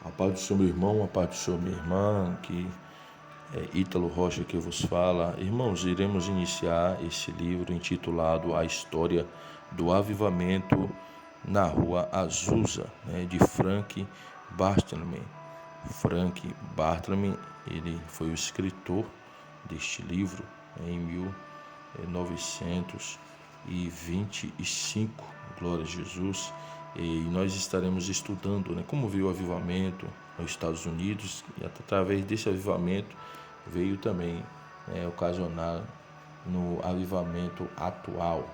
A paz do Senhor, meu irmão, a paz do Senhor, minha irmã, que é Ítalo Rocha que vos fala. Irmãos, iremos iniciar esse livro intitulado A História do Avivamento na Rua Azusa, de Frank Bartlemy. Frank Bartlemy, ele foi o escritor deste livro em 1925, glória a Jesus. E nós estaremos estudando como veio o avivamento nos Estados Unidos, e através desse avivamento veio também ocasionar no avivamento atual.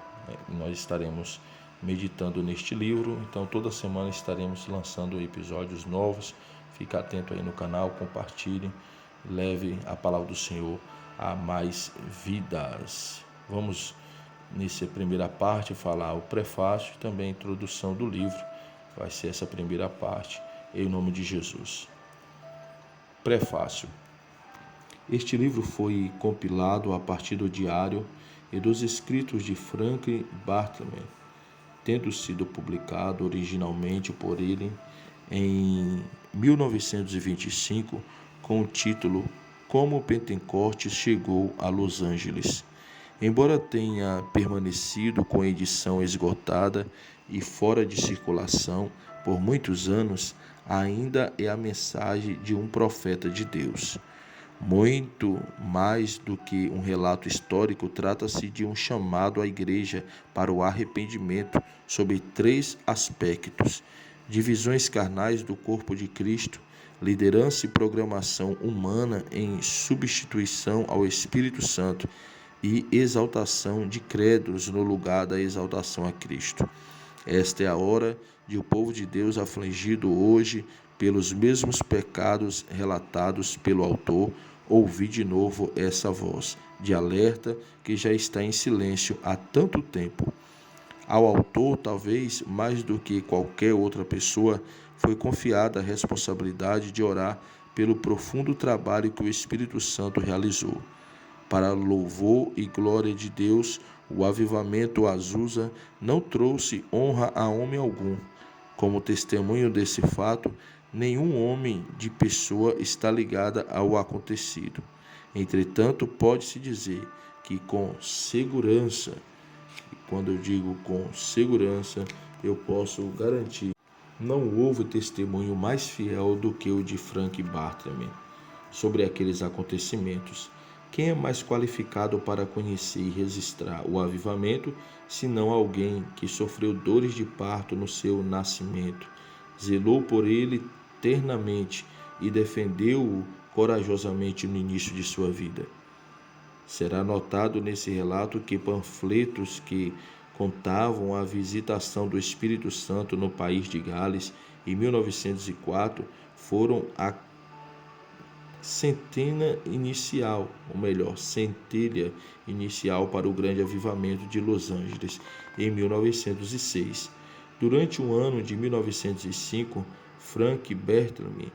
Nós estaremos meditando neste livro, então toda semana estaremos lançando episódios novos. Fique atento aí no canal, compartilhe, leve a palavra do Senhor a mais vidas. Vamos nessa primeira parte falar o prefácio e também a introdução do livro. Vai ser essa primeira parte, em nome de Jesus. Prefácio. Este livro foi compilado a partir do diário e dos escritos de Frank Bartlemy, tendo sido publicado originalmente por ele em 1925 com o título Como Pentecostes Chegou a Los Angeles. Embora tenha permanecido com a edição esgotada e fora de circulação por muitos anos, ainda é a mensagem de um profeta de Deus. Muito mais do que um relato histórico, trata-se de um chamado à igreja para o arrependimento sobre 3 aspectos: divisões carnais do corpo de Cristo, liderança e programação humana em substituição ao Espírito Santo e exaltação de crédulos no lugar da exaltação a Cristo. Esta é a hora de o povo de Deus afligido hoje pelos mesmos pecados relatados pelo autor ouvir de novo essa voz de alerta que já está em silêncio há tanto tempo. Ao autor, talvez mais do que qualquer outra pessoa, foi confiada a responsabilidade de orar pelo profundo trabalho que o Espírito Santo realizou. Para louvor e glória de Deus, o avivamento Azusa não trouxe honra a homem algum. Como testemunho desse fato, nenhum homem de pessoa está ligada ao acontecido. Entretanto, pode-se dizer que com segurança, e quando eu digo com segurança, eu posso garantir, não houve testemunho mais fiel do que o de Frank Bartlemy sobre aqueles acontecimentos. Quem é mais qualificado para conhecer e registrar o avivamento, senão alguém que sofreu dores de parto no seu nascimento, zelou por ele ternamente e defendeu-o corajosamente no início de sua vida? Será notado nesse relato que panfletos que contavam a visitação do Espírito Santo no país de Gales em 1904 foram a centelha inicial para o grande avivamento de Los Angeles em 1906. Durante o ano de 1905, Frank Bartlemy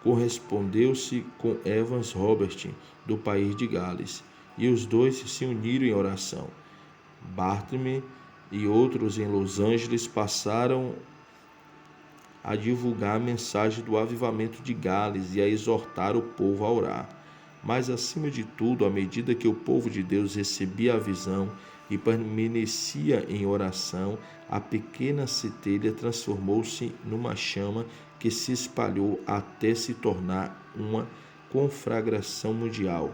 correspondeu-se com Evans Robert, do país de Gales, e os dois se uniram em oração. Bartlemy e outros em Los Angeles passaram a divulgar a mensagem do avivamento de Gales e a exortar o povo a orar. Mas, acima de tudo, à medida que o povo de Deus recebia a visão e permanecia em oração, a pequena centelha transformou-se numa chama que se espalhou até se tornar uma conflagração mundial,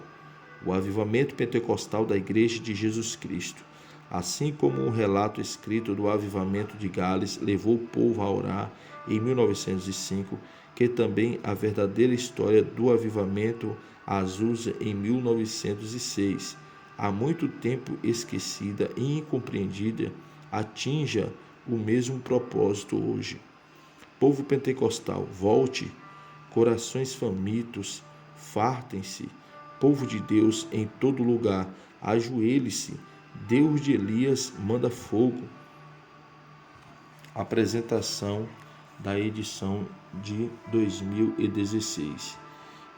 o avivamento pentecostal da Igreja de Jesus Cristo. Assim como o relato escrito do avivamento de Gales levou o povo a orar em 1905, que também a verdadeira história do avivamento Azusa em 1906, há muito tempo esquecida e incompreendida, atinja o mesmo propósito hoje. Povo pentecostal, volte, corações famintos, fartem-se, povo de Deus em todo lugar, ajoelhe-se, Deus de Elias manda fogo. Apresentação da edição de 2016.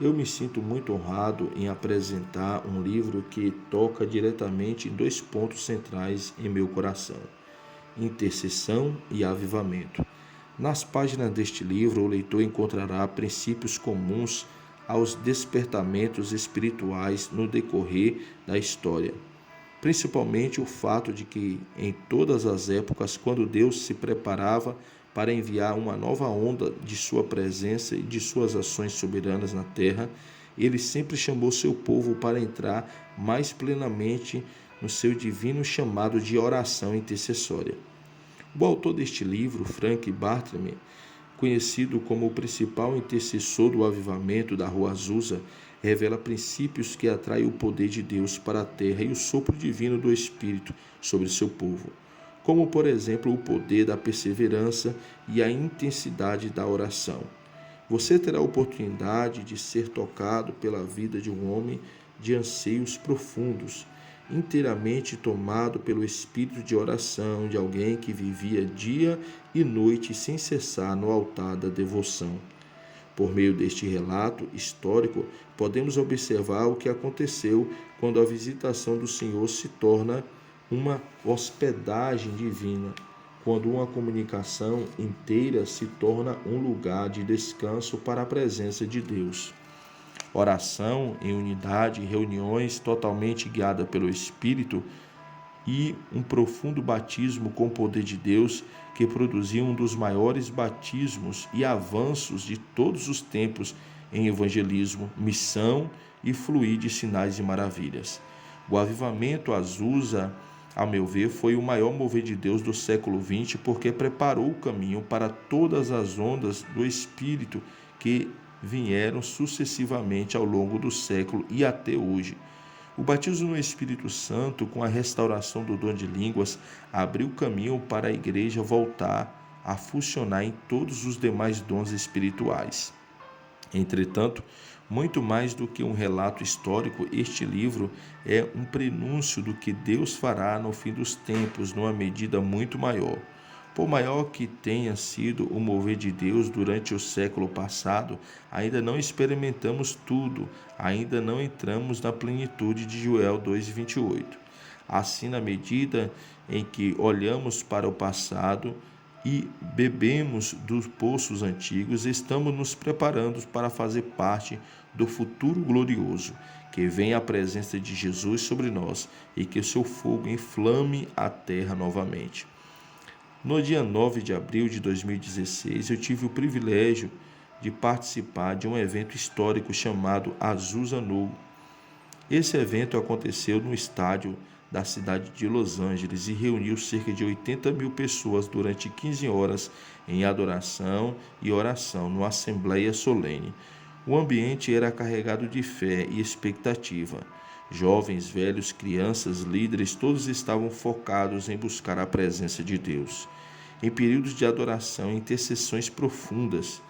Eu me sinto muito honrado em apresentar um livro que toca diretamente em 2 pontos centrais em meu coração: intercessão e avivamento. Nas páginas deste livro, o leitor encontrará princípios comuns aos despertamentos espirituais no decorrer da história. Principalmente o fato de que, em todas as épocas, quando Deus se preparava para enviar uma nova onda de sua presença e de suas ações soberanas na terra, ele sempre chamou seu povo para entrar mais plenamente no seu divino chamado de oração intercessória. O autor deste livro, Frank Bartlett, conhecido como o principal intercessor do avivamento da Rua Azusa, revela princípios que atraem o poder de Deus para a terra e o sopro divino do Espírito sobre seu povo, como, por exemplo, o poder da perseverança e a intensidade da oração. Você terá a oportunidade de ser tocado pela vida de um homem de anseios profundos, inteiramente tomado pelo espírito de oração de alguém que vivia dia e noite sem cessar no altar da devoção. Por meio deste relato histórico, podemos observar o que aconteceu quando a visitação do Senhor se torna uma hospedagem divina, quando uma comunicação inteira se torna um lugar de descanso para a presença de Deus. Oração em unidade, reuniões totalmente guiadas pelo Espírito e um profundo batismo com o poder de Deus que produziu um dos maiores batismos e avanços de todos os tempos em evangelismo, missão e fluir de sinais e maravilhas. O avivamento Azusa, a meu ver, foi o maior mover de Deus do século XX porque preparou o caminho para todas as ondas do Espírito que vieram sucessivamente ao longo do século e até hoje. O batismo no Espírito Santo, com a restauração do dom de línguas, abriu caminho para a igreja voltar a funcionar em todos os demais dons espirituais. Entretanto, muito mais do que um relato histórico, este livro é um prenúncio do que Deus fará no fim dos tempos, numa medida muito maior. Por maior que tenha sido o mover de Deus durante o século passado, ainda não experimentamos tudo, ainda não entramos na plenitude de Joel 2,28. Assim, na medida em que olhamos para o passado e bebemos dos poços antigos, estamos nos preparando para fazer parte do futuro glorioso, que vem a presença de Jesus sobre nós e que o seu fogo inflame a terra novamente. No dia 9 de abril de 2016, eu tive o privilégio de participar de um evento histórico chamado Azusa No. Esse evento aconteceu no estádio da cidade de Los Angeles e reuniu cerca de 80 mil pessoas durante 15 horas em adoração e oração numa assembleia solene. O ambiente era carregado de fé e expectativa. Jovens, velhos, crianças, líderes, todos estavam focados em buscar a presença de Deus. Em períodos de adoração e intercessões profundas,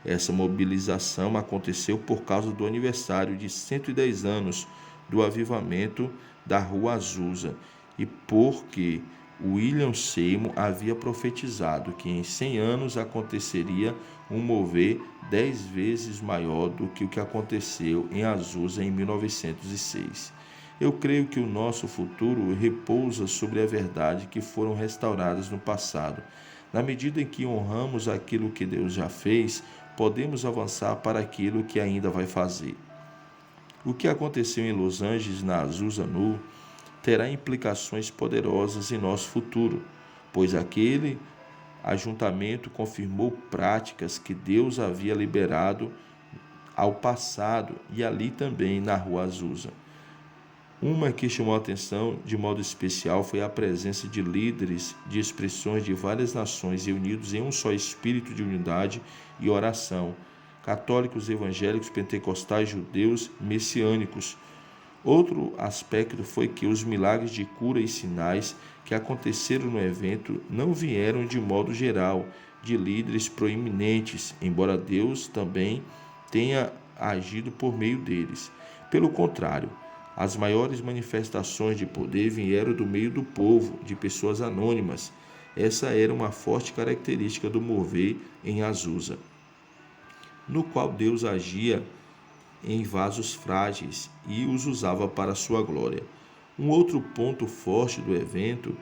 essa mobilização aconteceu por causa do aniversário de 110 anos do avivamento da Rua Azusa e porque William Seymour havia profetizado que em 100 anos aconteceria um mover 10 vezes maior do que o que aconteceu em Azusa em 1906. Eu creio que o nosso futuro repousa sobre a verdade que foram restauradas no passado. Na medida em que honramos aquilo que Deus já fez, podemos avançar para aquilo que ainda vai fazer. O que aconteceu em Los Angeles, na Azusa No, terá implicações poderosas em nosso futuro, pois aquele ajuntamento confirmou práticas que Deus havia liberado ao passado e ali também na Rua Azusa. Uma que chamou a atenção de modo especial foi a presença de líderes de expressões de várias nações reunidos em um só espírito de unidade e oração, católicos, evangélicos, pentecostais, judeus, messiânicos. Outro aspecto foi que os milagres de cura e sinais que aconteceram no evento não vieram de modo geral de líderes proeminentes, embora Deus também tenha agido por meio deles. Pelo contrário, as maiores manifestações de poder vieram do meio do povo, de pessoas anônimas. Essa era uma forte característica do mover em Azusa, no qual Deus agia em vasos frágeis e os usava para a sua glória. Um outro ponto forte do evento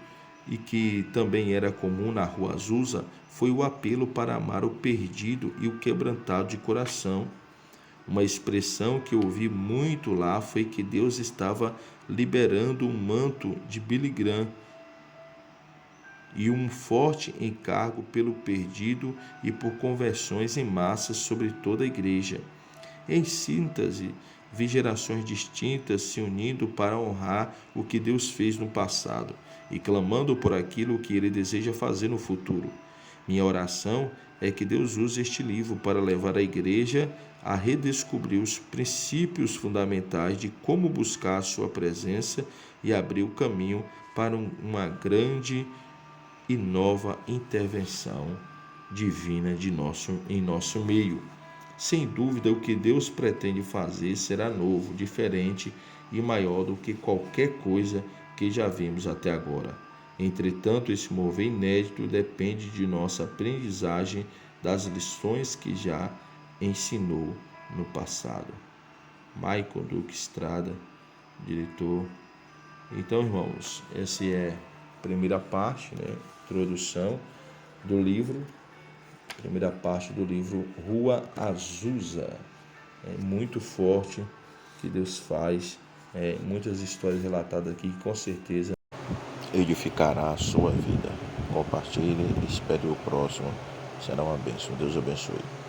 e que também era comum na Rua Azusa foi o apelo para amar o perdido e o quebrantado de coração. Uma expressão que eu ouvi muito lá foi que Deus estava liberando um manto de Billy Graham e um forte encargo pelo perdido e por conversões em massa sobre toda a igreja. Em síntese, vi gerações distintas se unindo para honrar o que Deus fez no passado e clamando por aquilo que Ele deseja fazer no futuro. Minha oração é que Deus use este livro para levar a igreja a redescobrir os princípios fundamentais de como buscar a sua presença e abrir o caminho para uma grande e nova intervenção divina em nosso meio. Sem dúvida, o que Deus pretende fazer será novo, diferente e maior do que qualquer coisa que já vimos até agora. Entretanto, esse mover inédito depende de nossa aprendizagem das lições que já ensinou no passado. Michael Duque Estrada, diretor. Então, irmãos, essa é a primeira parte, introdução do livro. Primeira parte do livro Rua Azusa. É muito forte que Deus faz, muitas histórias relatadas aqui que com certeza edificará a sua vida. Compartilhe, espere o próximo, será uma bênção. Deus abençoe.